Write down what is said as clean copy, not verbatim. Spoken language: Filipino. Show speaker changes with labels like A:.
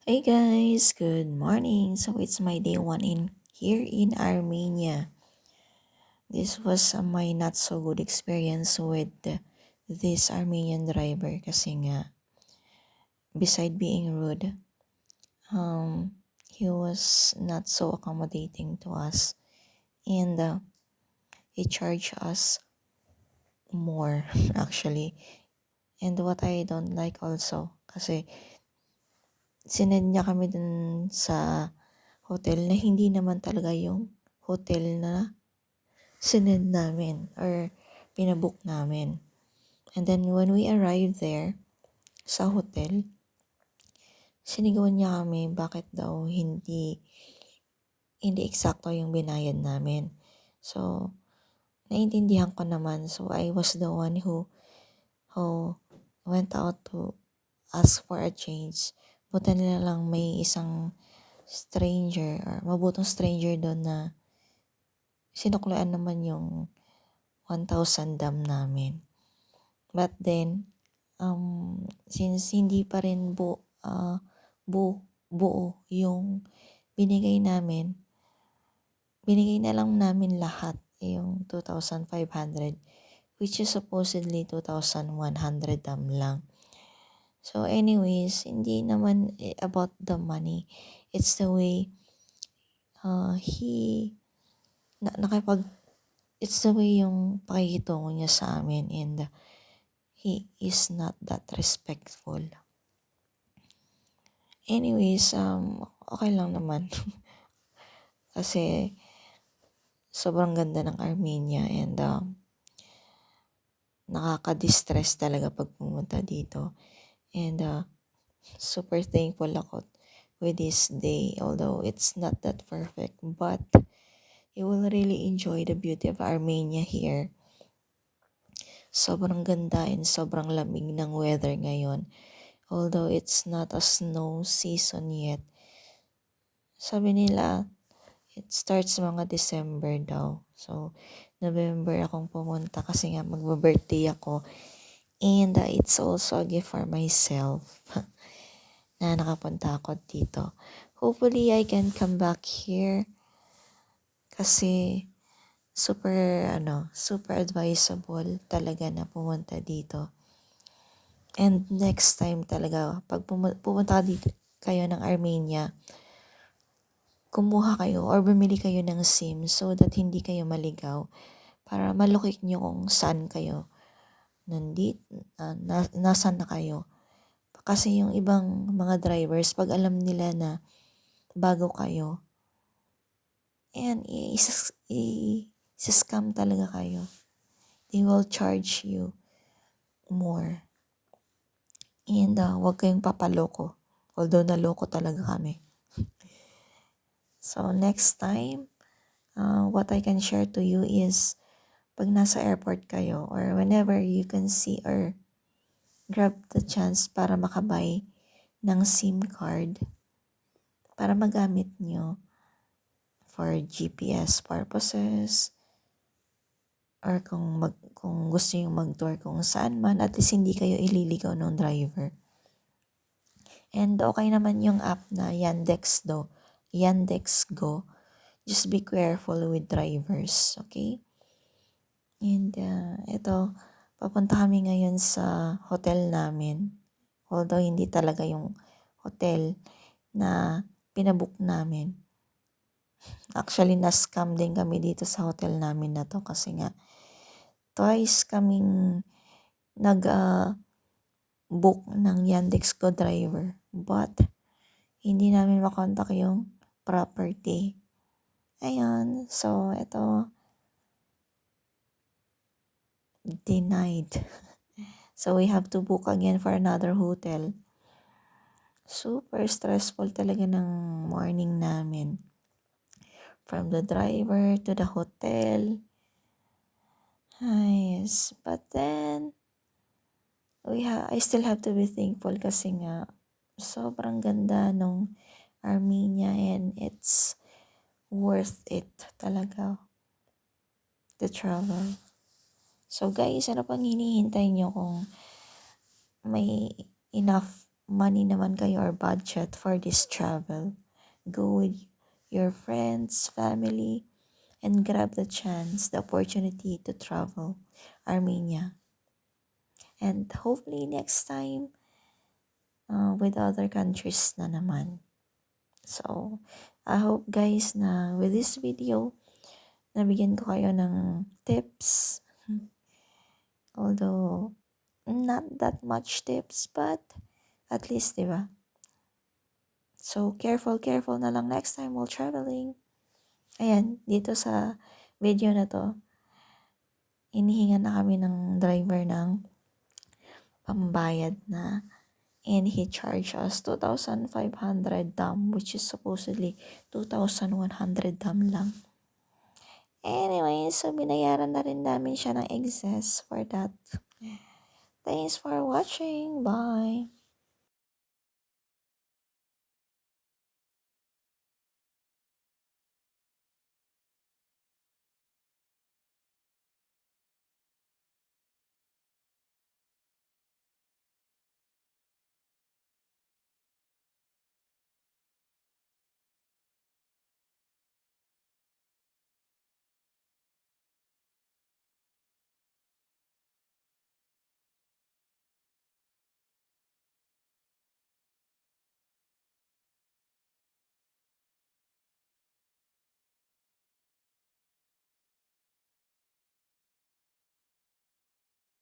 A: Hey guys, good morning. So it's my day one in here in Armenia. This was my not so good experience with this Armenian driver kasi nga beside being rude, he was not so accommodating to us and he charged us more actually. And what I don't like also kasi sinend niya kami dun sa hotel na hindi naman talaga yung hotel na sinend namin or pinabook namin. And then when we arrived there sa hotel, sinigawan niya kami bakit daw hindi eksakto yung binayad namin. So, naiintindihan ko naman. So, I was the one who went out to ask for a change. Buta nila lang may isang stranger or mabutong stranger doon na sinuklaan naman yung 1,000 dam namin. But then, since hindi pa rin buo yung binigay namin, binigay na lang namin lahat yung 2,500 which is supposedly 2,100 dam lang. So anyways, hindi naman about the money. It's the way he nakipag it's the way yung pakikitungo niya sa amin and he is not that respectful. Anyways, okay lang naman. Kasi sobrang ganda ng Armenia and nakaka-distress talaga pag pumunta dito. And super thankful ako with this day, although it's not that perfect, but you will really enjoy the beauty of Armenia here. Sobrang ganda and sobrang lamig ng weather ngayon. Although it's not a snow season yet. Sabi nila, it starts mga December daw. So, November akong pumunta kasi nga magbe-birthday ako. And it's also a gift for myself na nakapunta ako dito. Hopefully, I can come back here kasi super advisable talaga na pumunta dito. And next time talaga, pag pumunta dito kayo ng Armenia, kumuha kayo or bumili kayo ng SIM so that hindi kayo maligaw para malukik nyo kung saan kayo nasan na kayo. Kasi yung ibang mga drivers, pag alam nila na bago kayo, and scam talaga kayo. They will charge you more. And wag kayong papaloko. Although naloko talaga kami. So next time, what I can share to you is pag nasa airport kayo or whenever you can see or grab the chance para makabay ng SIM card para magamit nyo for GPS purposes or kung gusto nyo mag-tour kung saan man, at least hindi kayo ililigaw ng driver. And okay naman yung app na Yandex Go. Just be careful with drivers, okay? And ito, papunta kami ngayon sa hotel namin. Although hindi talaga yung hotel na pinabook namin. Actually, na-scam din kami dito sa hotel namin na to kasi nga twice kaming nag-book ng Yandex Go driver. But, hindi namin makontak yung property. Ayun, so ito, denied. So we have to book again for another hotel. Super stressful talaga ng morning namin. From the driver to the hotel. Yes, but then I still have to be thankful kasi nga sobrang ganda nung Armenia and it's worth it talaga to travel. So guys, ano pang hinihintay nyo kung may enough money naman kayo or budget for this travel, go with your friends, family, and grab the chance, the opportunity to travel Armenia. And hopefully next time, with other countries na naman. So, I hope guys na with this video, nabigyan ko kayo ng tips. Although, not that much tips, but at least, di ba? So, careful na lang next time while traveling. Ayan, dito sa video na to, inihingan na kami ng driver ng pambayad na, and he charged us 2,500 dam, which is supposedly 2,100 dam lang. Anyway, so binayaran na rin namin siya ng excess for that. Thanks for watching. Bye!